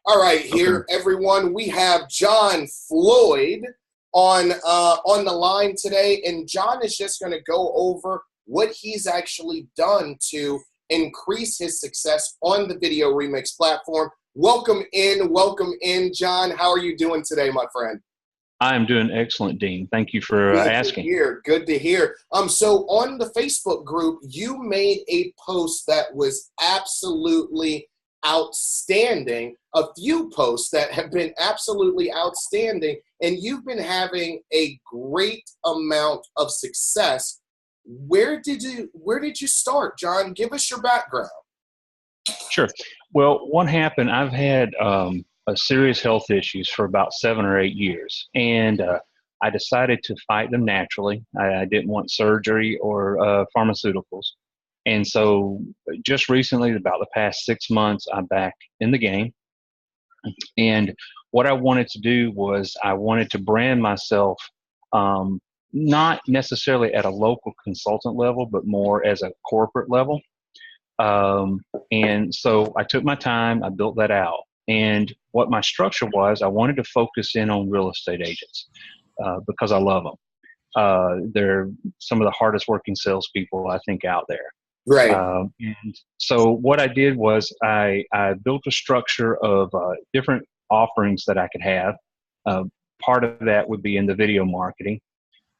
All right, here, everyone, we have Jon Floyd on the line today, and Jon is just going to go over what he's actually done to increase his success on the VideoRemix platform. Welcome in, Jon. How are you doing today, my friend? I am doing excellent, Dean. Thank you for asking. Good to hear. So on the Facebook group, you made a post that was absolutely outstanding, a few posts that have been absolutely outstanding, and you've been having a great amount of success. Where did you start, Jon? Give us your background. Sure. Well, what happened, I've had serious health issues for about 7 or 8 years, and I decided to fight them naturally. I didn't want surgery or pharmaceuticals. And so just recently, about the past 6 months, I'm back in the game. And what I wanted to do was I wanted to brand myself, not necessarily at a local consultant level, but more as a corporate level. And so I took my time, I built that out. And what my structure was, I wanted to focus in on real estate agents because I love them. They're some of the hardest working salespeople I think out there. Right. And so what I did was I built a structure of different offerings that I could have. Part of that would be in the video marketing.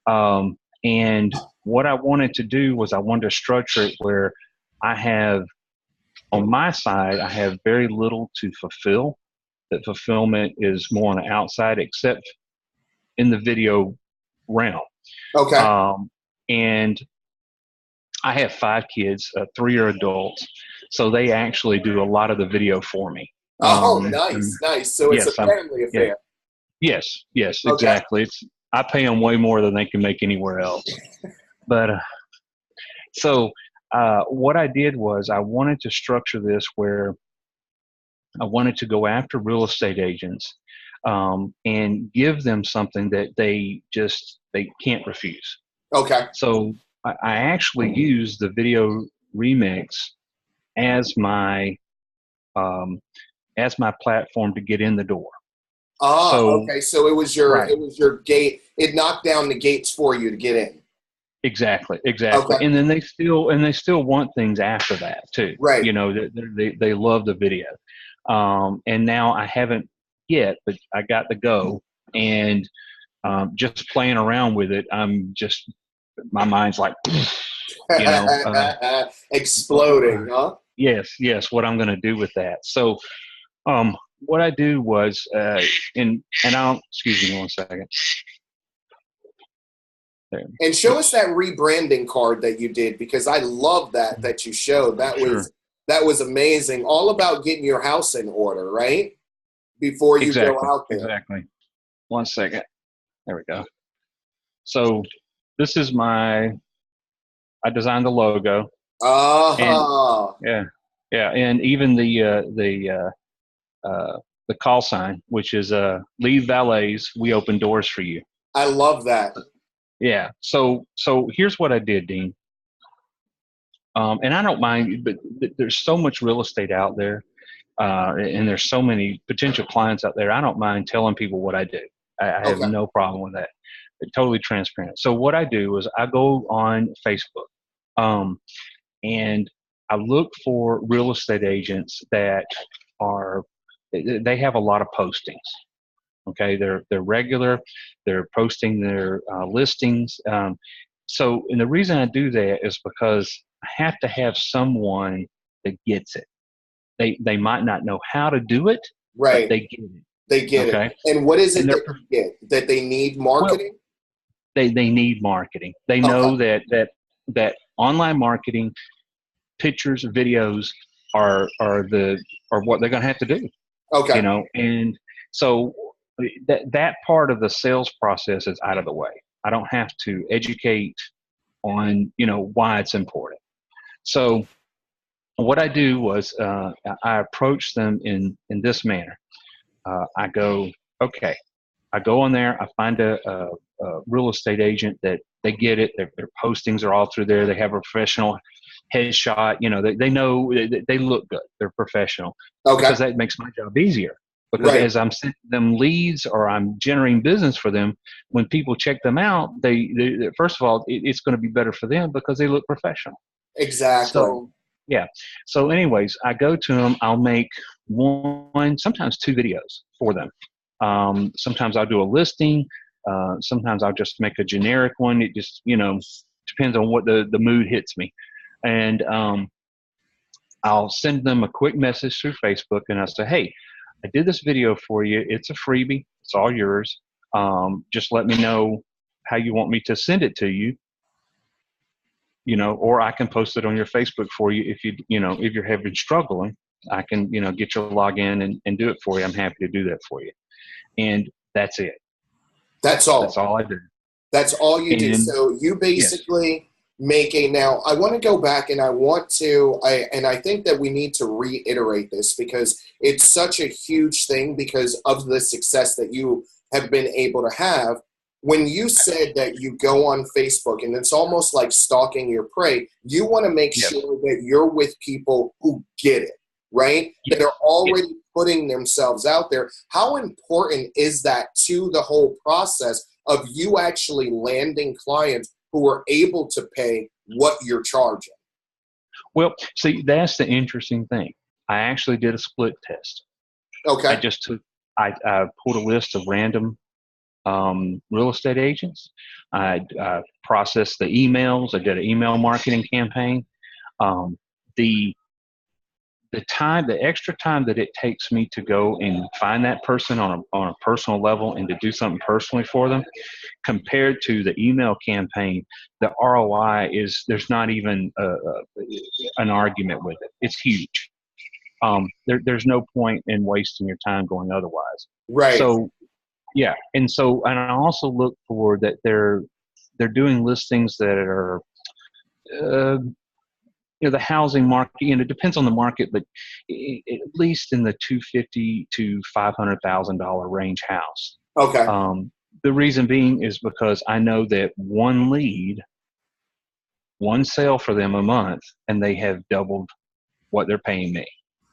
And what I wanted to do was I wanted to structure it where I have, on my side, I have very little to fulfill. That fulfillment is more on the outside, except in the video realm. Okay. And I have 5 kids, 3 are adults, so they actually do a lot of the video for me. Oh, nice. So it's a family affair. Yeah. Yes, okay. Exactly. I pay them way more than they can make anywhere else. But so what I did was I wanted to structure this where I wanted to go after real estate agents and give them something that they can't refuse. Okay. So I actually use the VideoRemix as my platform to get in the door. Oh, okay. So it was your gate. It knocked down the gates for you to get in. Exactly. Okay. And then they still want things after that too. Right. You know, they love the video. And now I haven't yet, but I got to go, and just playing around with it, my mind's like, you know, exploding, huh? Yes, what I'm going to do with that. So, what I do was, excuse me 1 second. There. And show us that rebranding card that you did, because I love that you showed. That was amazing. All about getting your house in order, right? Before you go out there. Exactly. 1 second. There we go. So this is I designed the logo. Oh. Yeah. And even the call sign, which is leave valets, we open doors for you. I love that. Yeah. So here's what I did, Dean. And I don't mind, but there's so much real estate out there, and there's so many potential clients out there. I don't mind telling people what I do. I have no problem with that. It's totally transparent. So what I do is I go on Facebook, and I look for real estate agents that they have a lot of postings. Okay, they're regular. They're posting their listings. And the reason I do that is because I have to have someone that gets it. They might not know how to do it, right? But they get it. They get it. And what is it that you get? That they need marketing? Well, they need marketing. They know that online marketing, pictures, videos are what they're going to have to do. Okay. You know, and so that part of the sales process is out of the way. I don't have to educate on, why it's important. So what I do was I approach them in this manner. I go on there, I find a real estate agent that they get it. Their postings are all through there. They have a professional headshot. You know, they know they look good. They're professional. Okay. Because that makes my job easier. Because Right. as I'm sending them leads or I'm generating business for them, when people check them out, they first of all, it's going to be better for them because they look professional. Exactly. So, yeah. So anyways, I go to them. I'll make one, sometimes two videos for them. Sometimes I'll do a listing. Sometimes I'll just make a generic one. It just, you know, depends on what the mood hits me. And I'll send them a quick message through Facebook, and I'll say, hey, I did this video for you. It's a freebie. It's all yours. Just let me know how you want me to send it to you. You know, or I can post it on your Facebook for you if if you're having struggling, I can, get your login and do it for you. I'm happy to do that for you. And that's it. That's all. That's all I do. That's all you do. So you basically make a, now I want to go back and I think that we need to reiterate this because it's such a huge thing because of the success that you have been able to have. When you said that you go on Facebook and it's almost like stalking your prey, you want to make sure that you're with people who get it, right? That are already putting themselves out there. How important is that to the whole process of you actually landing clients who are able to pay what you're charging? Well, see, that's the interesting thing. I actually did a split test. Okay. I pulled a list of random real estate agents. I processed the emails. I did an email marketing campaign. The extra time that it takes me to go and find that person on a personal level and to do something personally for them, compared to the email campaign, the ROI there's not even an argument with it. It's huge. There's no point in wasting your time going otherwise. Right. So, yeah, and I also look for that they're doing listings that are, the housing market. It depends on the market, but at least in the $250,000 to $500,000 range house. Okay. The reason being is because I know that one lead, one sale for them a month, and they have doubled what they're paying me.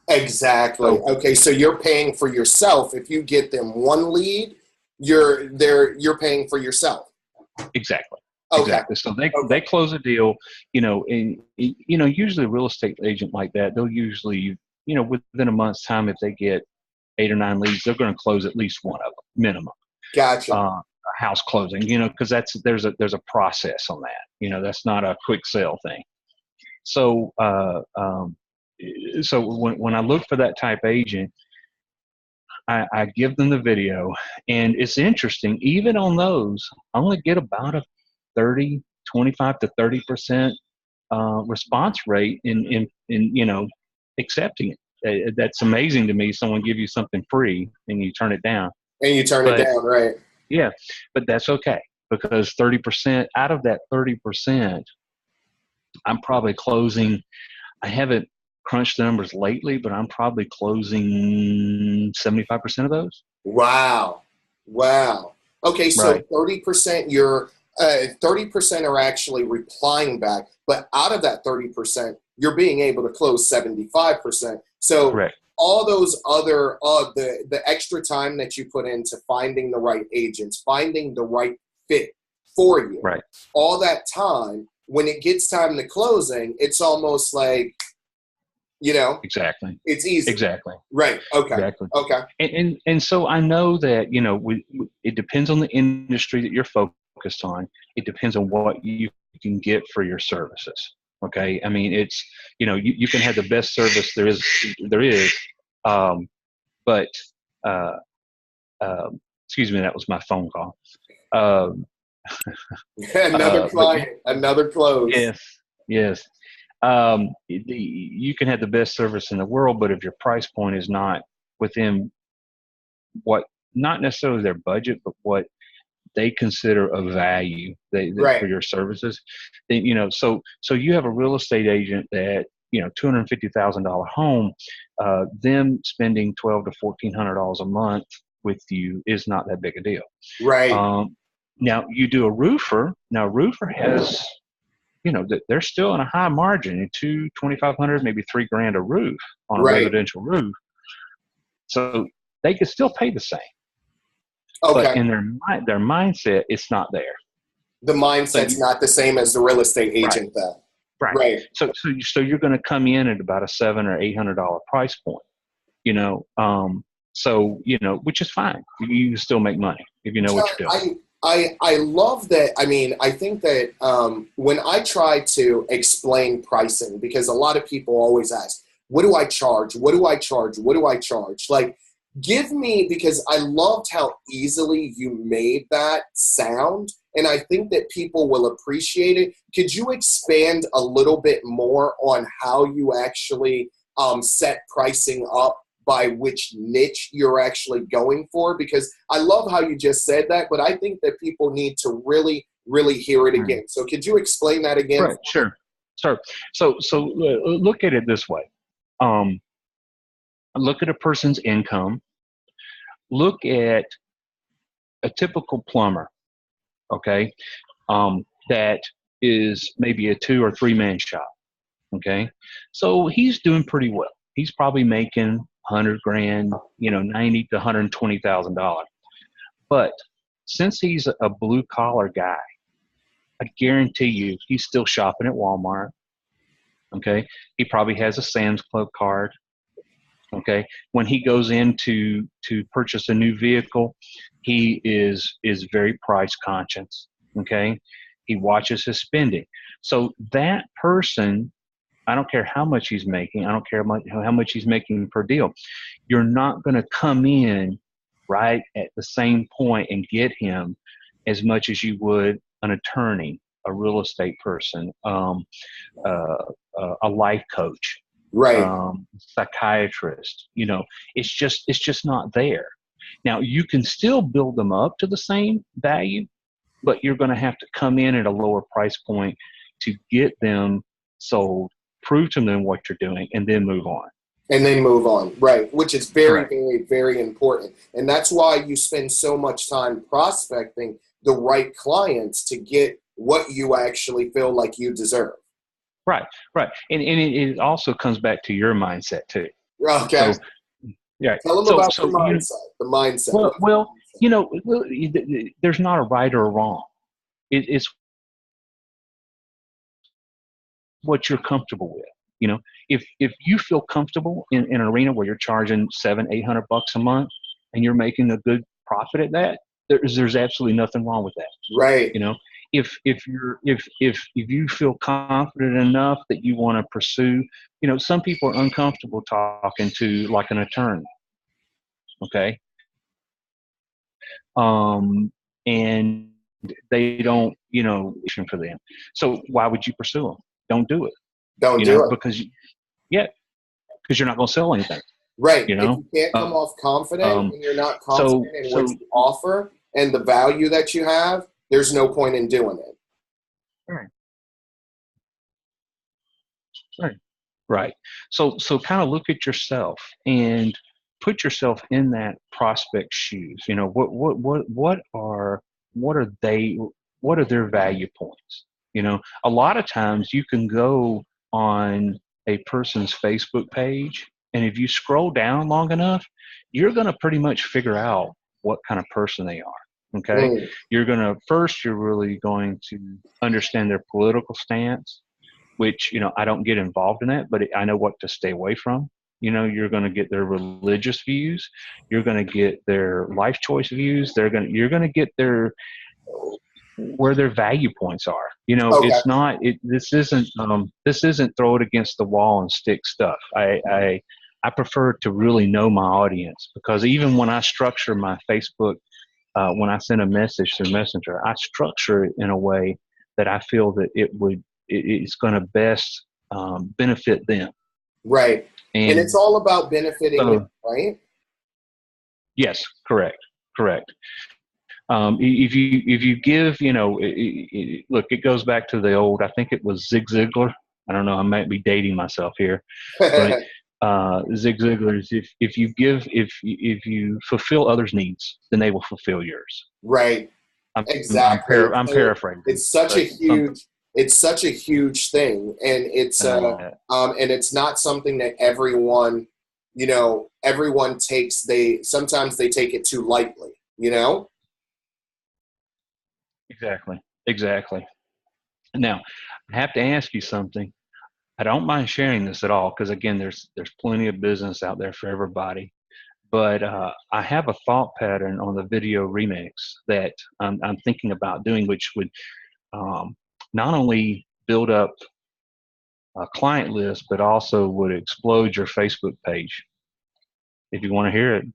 Exactly. Okay, so you're paying for yourself. If you get them one lead, you're paying for yourself. Exactly. Okay. Exactly. So they close a deal, and usually a real estate agent like that, they'll usually, within a month's time, if they get 8 or 9 leads, they're going to close at least one of them, minimum. Gotcha. A house closing, because there's a process on that. That's not a quick sale thing. So so when I look for that type agent, I give them the video, and it's interesting. Even on those, I only get about a 25 to 30% response rate in accepting it. That's amazing to me. Someone give you something free and you turn it down. And you turn it down, right? Yeah, but that's okay, because 30% out of that 30%, I'm probably closing. I haven't crunched the numbers lately, but I'm probably closing 75% of those. Wow. Okay, so Right. 30% 30% are actually replying back, but out of that 30%, you're being able to close 75%. So Correct. All those other the extra time that you put into finding the right agents, finding the right fit for you, right, all that time, when it gets time to closing, it's almost like, exactly, it's easy. Exactly. Right. Okay. Exactly. Okay. And so I know that, it depends on the industry that you're focused on. It depends on what you can get for your services. Okay. I mean, it's, you can have the best service there is, but, excuse me, that was my phone call. Another client, another close. Yes. You can have the best service in the world, but if your price point is not within not necessarily their budget, but what they consider a value Right. for your services, then, so you have a real estate agent that, $250,000 home, them spending $1,200 to $1,400 a month with you is not that big a deal. Right. Now you do a roofer. Now a roofer has, they're still in a high margin, $2,500, maybe $3,000 a roof on a Right. residential roof. So they could still pay the same. Okay. But in their mindset, it's not there. The mindset's not the same as the real estate agent, though. Right. Right. So you're going to come in at about a $700 or $800 price point, so, which is fine. You can still make money if you know what you're doing. I love that. I mean, I think that when I try to explain pricing, because a lot of people always ask, what do I charge? What do I charge? What do I charge? Like, give me, because I loved how easily you made that sound, and I think that people will appreciate it. Could you expand a little bit more on how you actually set pricing up by which niche you're actually going for? Because I love how you just said that, but I think that people need to really, really hear it again. So could you explain that again? Right, sure. So look at it this way. Look at a person's income. Look at a typical plumber, okay, that is maybe a 2 or 3 man shop, okay? So he's doing pretty well. He's probably making $100,000, $90,000 to $120,000. But since he's a blue collar guy, I guarantee you he's still shopping at Walmart, okay? He probably has a Sam's Club card. Okay, when he goes in to purchase a new vehicle, he is very price conscious. Okay, he watches his spending. So that person, I don't care how much he's making, I don't care how much he's making per deal, you're not going to come in right at the same point and get him as much as you would an attorney, a real estate person, a life coach. Right. Psychiatrist, it's just not there. Now you can still build them up to the same value, but you're going to have to come in at a lower price point to get them sold, prove to them what you're doing, and then move on. Right, which is very, very, very important. And that's why you spend so much time prospecting the right clients to get what you actually feel like you deserve. Right. And it also comes back to your mindset too. Okay. So, yeah. Tell them about the mindset. Well, there's not a right or a wrong. It's what you're comfortable with. If you feel comfortable in an arena where you're charging $700-800 a month and you're making a good profit at that, there's absolutely nothing wrong with that. Right. If you feel confident enough that you want to pursue, some people are uncomfortable talking to like an attorney. Okay. And they don't, for them. So why would you pursue them? Don't do it. Don't do it. Because you're not going to sell anything. Right. If you can't come off confident and you're not confident in what you offer and the value that you have, there's no point in doing it. Right. So kind of look at yourself and put yourself in that prospect's shoes. What are their value points? A lot of times you can go on a person's Facebook page, and if you scroll down long enough, you're going to pretty much figure out what kind of person they are. Okay. You're really going to understand their political stance, which, I don't get involved in that, but I know what to stay away from. You're going to get their religious views. You're going to get their life choice views. You're going to get where their value points are. It's not, this isn't throw it against the wall and stick stuff. I prefer to really know my audience, because even when I structure my Facebook, when I send a message through Messenger, I structure it in a way that I feel that it's going to best benefit them. Right. And it's all about benefiting them, right? Yes, correct. If you give, look, it goes back to the old, I think it was Zig Ziglar. I don't know, I might be dating myself here, but Zig Ziglar is if you fulfill others' needs, then they will fulfill yours. Right. Exactly. I'm paraphrasing. It's such a huge it's such a huge thing, and it's not something that everyone, everyone takes. Sometimes they take it too lightly, Exactly. Now, I have to ask you something. I don't mind sharing this at all because, again, there's plenty of business out there for everybody. But I have a thought pattern on the video remix that I'm thinking about doing, which would not only build up a client list, but also would explode your Facebook page. If you want to hear it.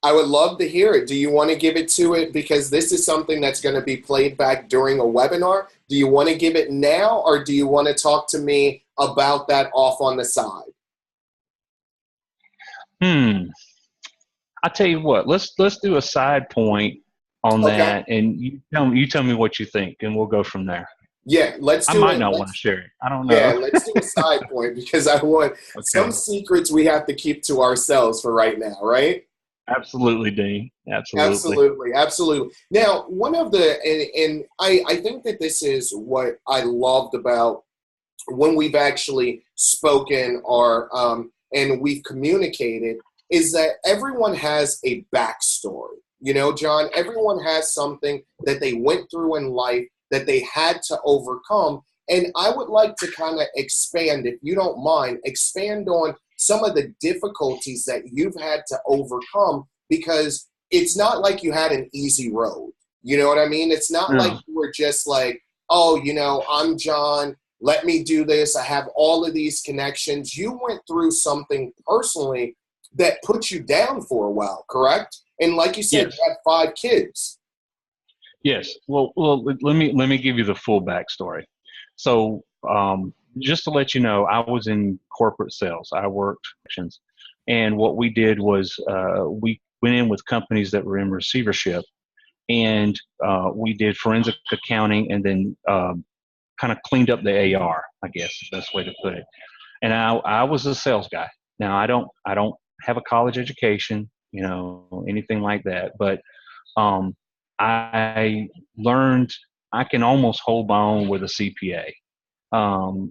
I would love to hear it. Do you want to give it to it? Because this is something that's going to be played back during a webinar. Do you want to give it now, or do you want to talk to me about that off on the side? I tell you what, let's do a side point on that, and you tell me what you think, and we'll go from there. Yeah, let's do it. I might not want to share it. I don't know. Yeah, let's do a side point because I want some secrets we have to keep to ourselves for right now, right? Absolutely, Dean. Absolutely. Now, one of the, and I think that this is what I loved about when we've actually spoken or and we've communicated, is that everyone has a backstory. John, everyone has something that they went through in life that they had to overcome. And I would like to kind of expand, if you don't mind, expand on some of the difficulties that you've had to overcome, because it's not like you had an easy road. You know what I mean? It's not like you were just like, oh, I'm John, let me do this. I have all of these connections. You went through something personally that put you down for a while, correct? And like you said, you had 5 kids. Yes. Well, let me give you the full backstory. So, just to let you know, I was in corporate sales. I worked, and what we did was we went in with companies that were in receivership, and we did forensic accounting, and then kind of cleaned up the AR, I guess is the best way to put it. And I was a sales guy. Now I don't have a college education, anything like that, but I learned I can almost hold my own with a CPA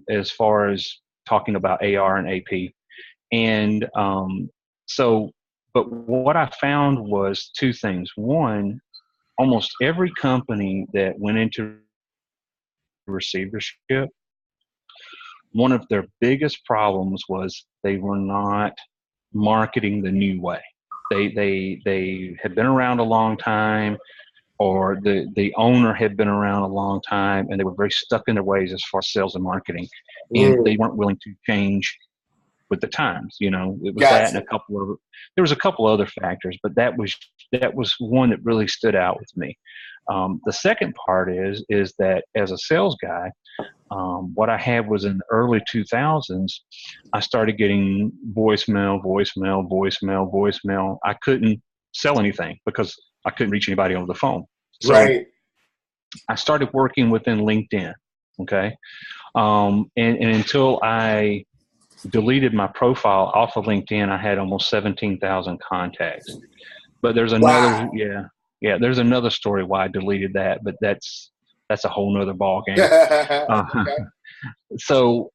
as far as talking about AR and AP. And but what I found was 2 things. One, almost every company that went into receivership, one of their biggest problems was they were not marketing the new way. They had been around a long time, or the owner had been around a long time, and they were very stuck in their ways as far as sales and marketing, and they weren't willing to change with the times. It was that, and there was a couple other factors, but that was one that really stood out with me. The second part is that as a sales guy, what I had was in the early 2000s, I started getting voicemail. I couldn't sell anything because I couldn't reach anybody over the phone. So I started working within LinkedIn. Okay. And until I deleted my profile off of LinkedIn, I had almost 17,000 contacts. But there's another, there's another story why I deleted that, but that's a whole nother ball game. So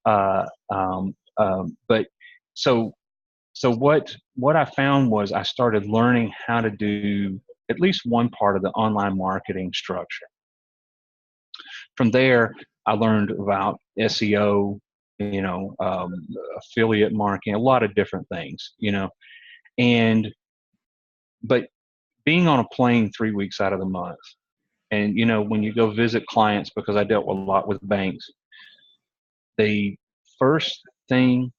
what I found was I started learning how to do at least one part of the online marketing structure. From there, I learned about SEO, affiliate marketing, a lot of different things, but being on a plane 3 weeks out of the month, and, when you go visit clients, because I dealt a lot with banks, the first thing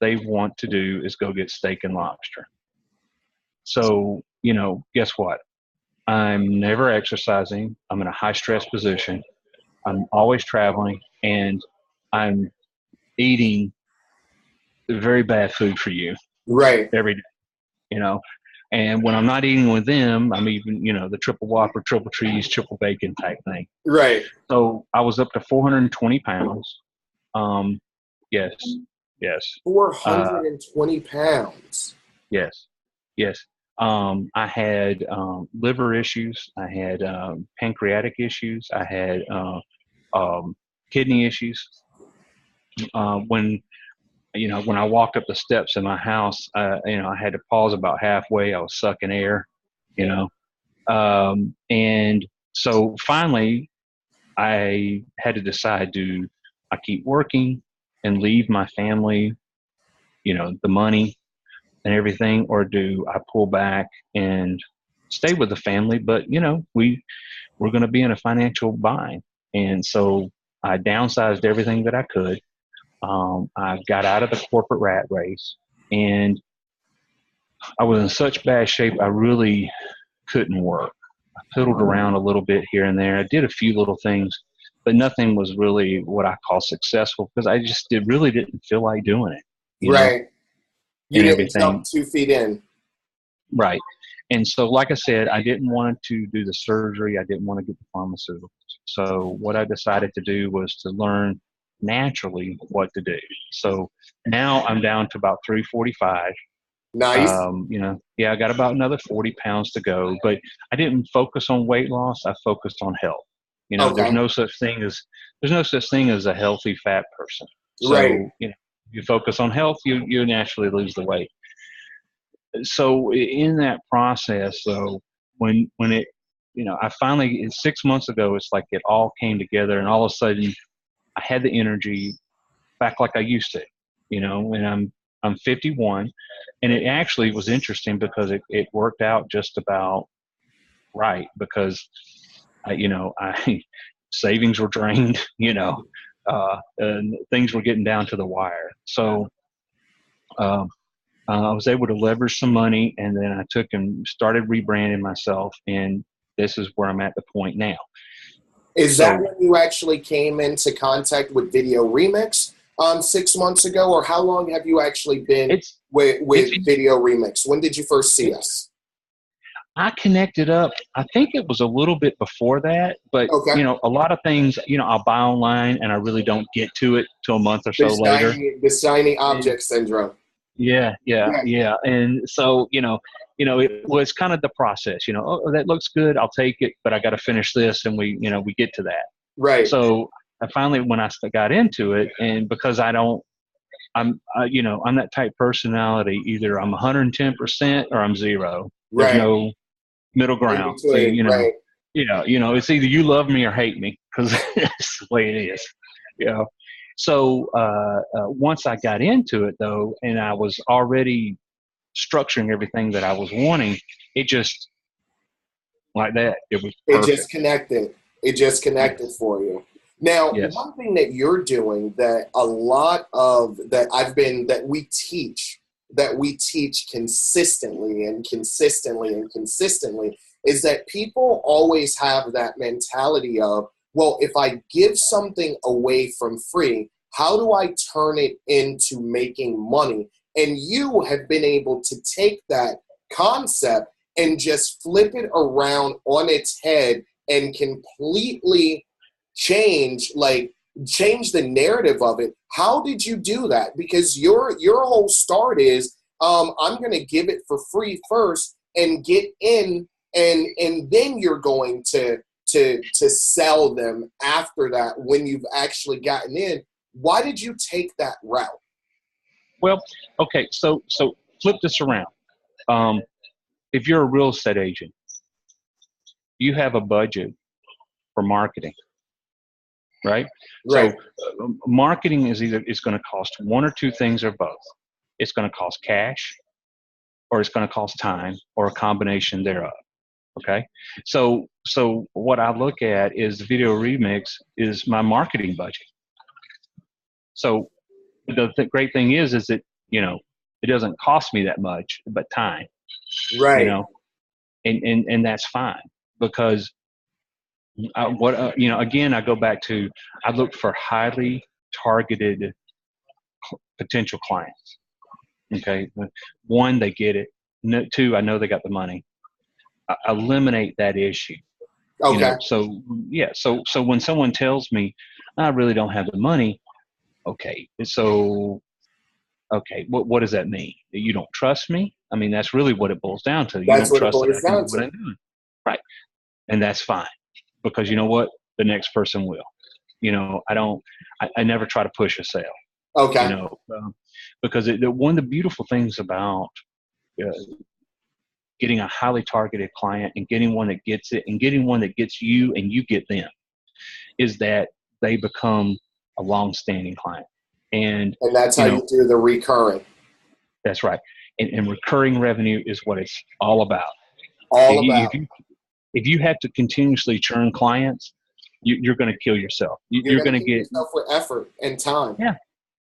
they want to do is go get steak and lobster. So, guess what? I'm never exercising. I'm in a high stress position. I'm always traveling, and I'm eating very bad food for you. Every day, And when I'm not eating with them, I'm eating, the triple whopper, triple cheese, triple bacon type thing. So I was up to 420 pounds. Yes. 420 pounds. Yes. I had liver issues. I had pancreatic issues. I had kidney issues. When when I walked up the steps in my house, I had to pause about halfway. I was sucking air, and so finally I had to decide, do I keep working and leave my family, the money and everything, or do I pull back and stay with the family? But, we're going to be in a financial bind. And so I downsized everything that I could. I got out of the corporate rat race, and I was in such bad shape, I really couldn't work. I piddled around a little bit here and there. I did a few little things, but nothing was really what I call successful, because I just really didn't feel like doing it, Right. You and didn't everything. jump 2 feet in. Right. And so, like I said, I didn't want to do the surgery. I didn't want to get the pharmaceuticals. So what I decided to do was to learn naturally what to do. So now I'm down to about 345. Nice. I got about another 40 pounds to go, but I didn't focus on weight loss. I focused on health. Okay. There's no such thing as a healthy fat person. So, right. You focus on health, you naturally lose the weight. So in that process, though, when it, I finally, 6 months ago, it's like it all came together, and all of a sudden I had the energy back like I used to, and I'm 51, and it actually was interesting because it worked out just about right, because I savings were drained, and things were getting down to the wire. So, I was able to leverage some money, and then I took and started rebranding myself, and this is where I'm at the point now. Is that when you actually came into contact with VideoRemix 6 months ago, or how long have you actually been with VideoRemix? When did you first see us? I connected up, I think it was a little bit before that, but okay. A lot of things, I'll buy online and I really don't get to it till a month or so later. The shiny object syndrome. Yeah. And so, it was kind of the process, oh, that looks good, I'll take it, but I got to finish this, and we get to that. Right. So I finally, when I got into it, and because I'm that type personality, either I'm 110% or I'm 0. There's no middle ground. So, right. It's either you love me or hate me, because that's the way it is, So once I got into it, though, and I was already structuring everything that I was wanting, it just, like that, it was perfect. It just connected for you. Now, one thing that you're doing that a lot of that we teach consistently is that people always have that mentality of, well, if I give something away from free, how do I turn it into making money? And you have been able to take that concept and just flip it around on its head and completely change the narrative of it. How did you do that? Because your whole start is, I'm going to give it for free first and get in, and then you're going to sell them after that when you've actually gotten in. Why did you take that route? Well, okay, so flip this around. If you're a real estate agent, you have a budget for marketing, right? So marketing is going to cost one or two things, or both. It's going to cost cash, or it's going to cost time, or a combination thereof. Okay. So what I look at is the VideoRemix is my marketing budget. So the great thing is that, it doesn't cost me that much, but time, right. And that's fine, because again, I go back to, I look for highly targeted potential clients. Okay. 1, they get it. 2, I know they got the money. I eliminate that issue. Okay. So when someone tells me I really don't have the money, okay, so what does that mean? You don't trust me? I mean, that's really what it boils down to. You That's don't what trust it boils that I can down do what to. I'm doing. Right. And that's fine, because you know what? The next person will. You know, I never try to push a sale, Okay. you know, because one of the beautiful things about uh, getting a highly targeted client and getting one that gets it and getting one that gets you and you get them is that they become a long-standing client. And that's how you do the recurring. That's right. And recurring revenue is what it's all about. If you have to continuously churn clients, you're going to kill yourself. You're going to get yourself with effort and time. Yeah,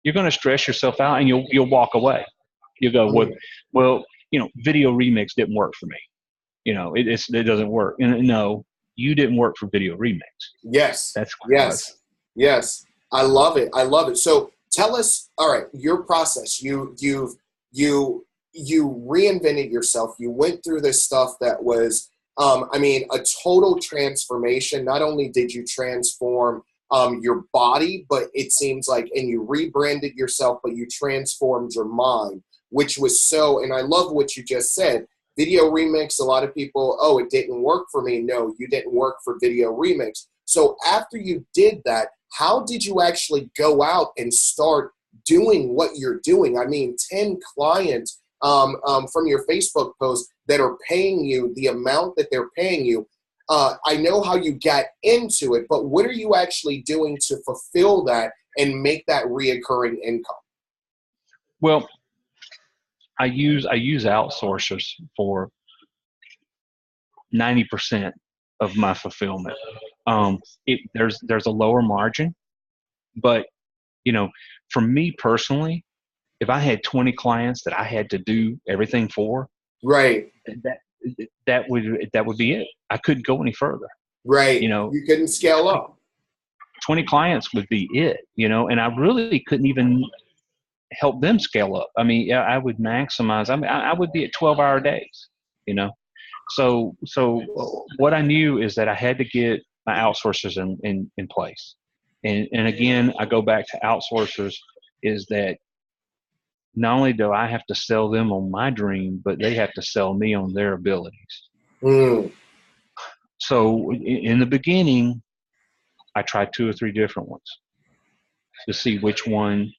you're going to stress yourself out, and you'll walk away. You go, well, you know, VideoRemix didn't work for me. You know, it doesn't work. And no, you didn't work for VideoRemix. Yes. That's what it was. Yes. I love it. I love it. So tell us, all right, your process. You reinvented yourself. You went through this stuff that was, I mean, a total transformation. Not only did you transform your body, but it seems like, and you rebranded yourself, but you transformed your mind, which was so, and I love what you just said. VideoRemix, a lot of people, oh, it didn't work for me. No, you didn't work for VideoRemix. So after you did that, how did you actually go out and start doing what you're doing? I mean, 10 clients from your Facebook post that are paying you the amount that they're paying you. I know how you got into it, but what are you actually doing to fulfill that and make that reoccurring income? Well, I use outsourcers for 90% of my fulfillment. There's a lower margin, but you know, for me personally, if I had 20 clients that I had to do everything for, right, that would be it. I couldn't go any further. Right. You know, you couldn't scale up. 20 clients would be it, you know, and I really couldn't even help them scale up. I mean, yeah, I would maximize. I mean, I would be at 12-hour days, you know. So what I knew is that I had to get my outsourcers in place. And again, I go back to outsourcers is that not only do I have to sell them on my dream, but they have to sell me on their abilities. Mm. So in the beginning, I tried 2 or 3 different ones to see which one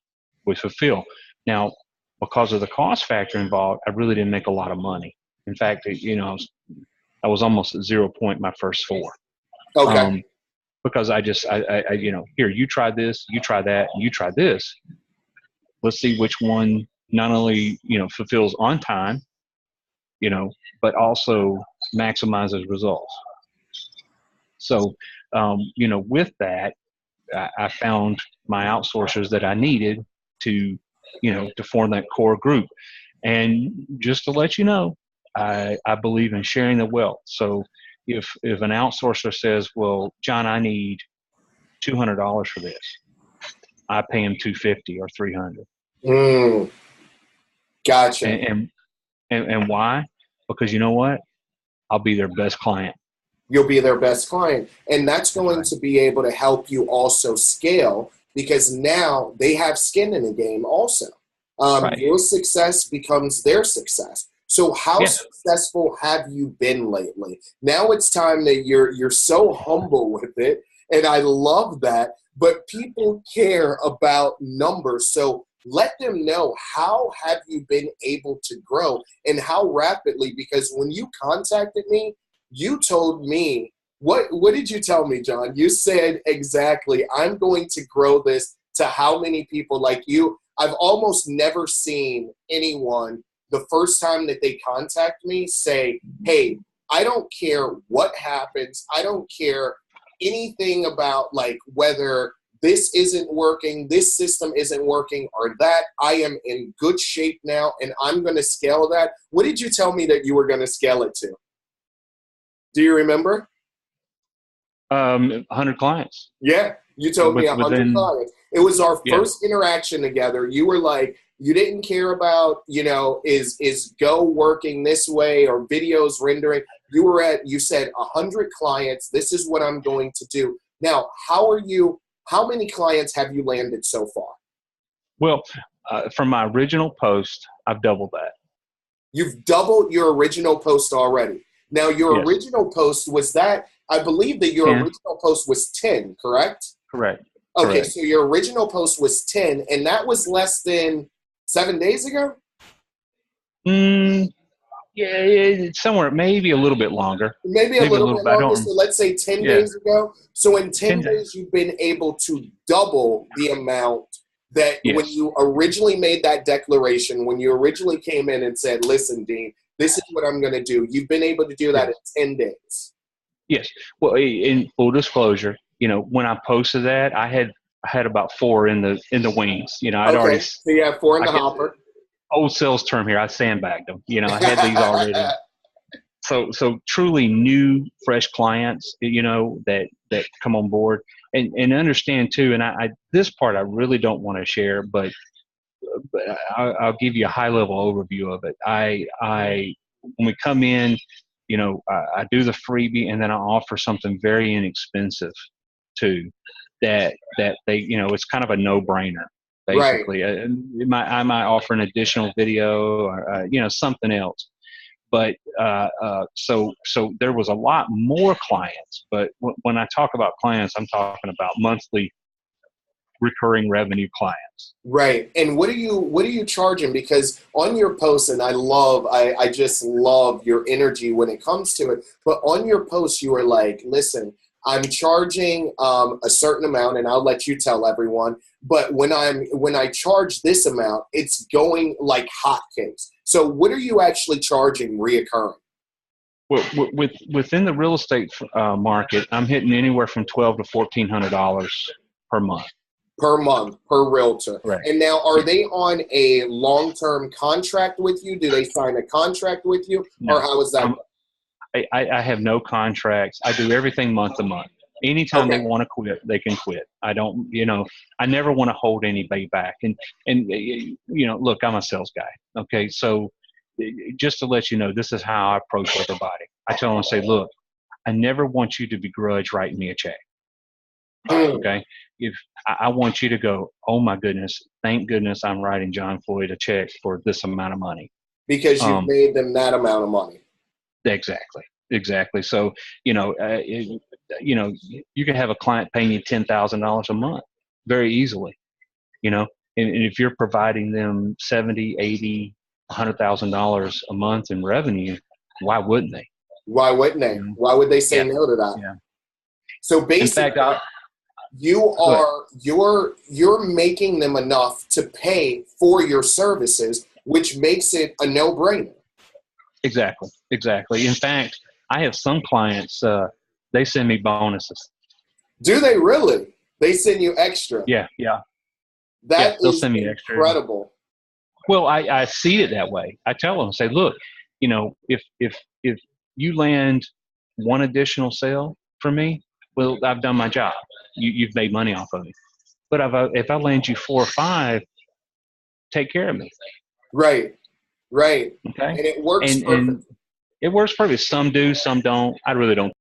would fulfill. Now, because of the cost factor involved, I really didn't make a lot of money. In fact, you know, I was almost at 0 point my first 4. Okay. Because I you know, here, you try this, you try that, and you try this. Let's see which one not only, you know, fulfills on time, you know, but also maximizes results. So, you know, with that, I found my outsourcers that I needed to, you know, to form that core group. And just to let you know, I believe in sharing the wealth. So if an outsourcer says, well, John, I need $200 for this, I pay him $250 or $300. Mm. Gotcha. And why? Because you know what? I'll be their best client. You'll be their best client. And that's going to be able to help you also scale, because now they have skin in the game also. Your success becomes their success. So how successful have you been lately? Now it's time that you're so humble with it, and I love that. But people care about numbers. So let them know, how have you been able to grow and how rapidly? Because when you contacted me, you told me, what did you tell me, John? You said exactly, I'm going to grow this to how many people like you? I've almost never seen anyone the first time that they contact me say, hey, I don't care what happens. I don't care anything about like whether this isn't working, this system isn't working, or that. I am in good shape now and I'm going to scale that. What did you tell me that you were going to scale it to? Do you remember? 100 clients. Yeah, you told me 100 clients. It was our first interaction together. You were like, you didn't care about, you know, is Go working this way or videos rendering. You said 100 clients. This is what I'm going to do. Now, how many clients have you landed so far? Well, from my original post, I've doubled that. You've doubled your original post already. Now, your original post was that, I believe that your 10. original post was 10, correct? Correct. Okay, Correct. so your original post was 10, and that was less than 7 days ago? Yeah, it's somewhere, maybe a little bit longer. Maybe a Maybe a little little bit bit. I longer. don't. So let's say 10 Yeah, days ago. So in 10 10 days. days, you've been able to double the amount that when Yes. you originally made that declaration, when you originally came in and said, listen, Dean, this is what I'm going to do. You've been able to do that Yes. in 10 days. Yes. Well, in full disclosure, when I posted that, I had about 4 in the wings. I'd already. Okay, so you have 4 in I the get hopper. old sales term here. I sandbagged them. I had these already. So truly new, fresh clients, that come on board, and understand too. And I this part I really don't want to share, but I'll give you a high level overview of it. I when we come in, I do the freebie, and then I offer something very inexpensive too. That they, it's kind of a no brainer. Right. Basically, I might offer an additional video, or something else. But so there was a lot more clients. But when I talk about clients, I'm talking about monthly recurring revenue clients. Right. And what are you charging? Because on your post, and I just love your energy when it comes to it, but on your post you are like, listen, I'm charging a certain amount, and I'll let you tell everyone, but when I charge this amount, it's going like hotcakes. So what are you actually charging reoccurring? Well, within the real estate market, I'm hitting anywhere from $1,200 to $1,400 per month. Per month, per realtor. Right. And now, are they on a long-term contract with you? Do they sign a contract with you? No, Or how is that? I have no contracts. I do everything month to month. Anytime they Okay. want to quit, they can quit. I don't, I never want to hold anybody back. And look, I'm a sales guy. Okay. So just to let you know, this is how I approach everybody. I tell them, I say, look, I never want you to begrudge writing me a check. Okay. If I want you to go, oh my goodness, thank goodness I'm writing Jon Floyd a check for this amount of money. Because you've made them that amount of money. Exactly. So, you can have a client paying you $10,000 a month very easily, and if you're providing them 70, 80, $100,000 a month in revenue, why wouldn't they? Why wouldn't they? Why would they say no to that? Yeah. So basically, In fact, you're making them enough to pay for your services, which makes it a no-brainer. Exactly. In fact, I have some clients, they send me bonuses. Do they really? They send you extra? Yeah. That They'll is send me extra. incredible. Well, I see it that way. I tell them, say, look, if you land one additional sale from me, well, I've done my job. You've made money off of me. But if I land you 4 or 5, take care of me. Right. Okay. And it works perfect. And it works perfect. Some do, some don't. I really don't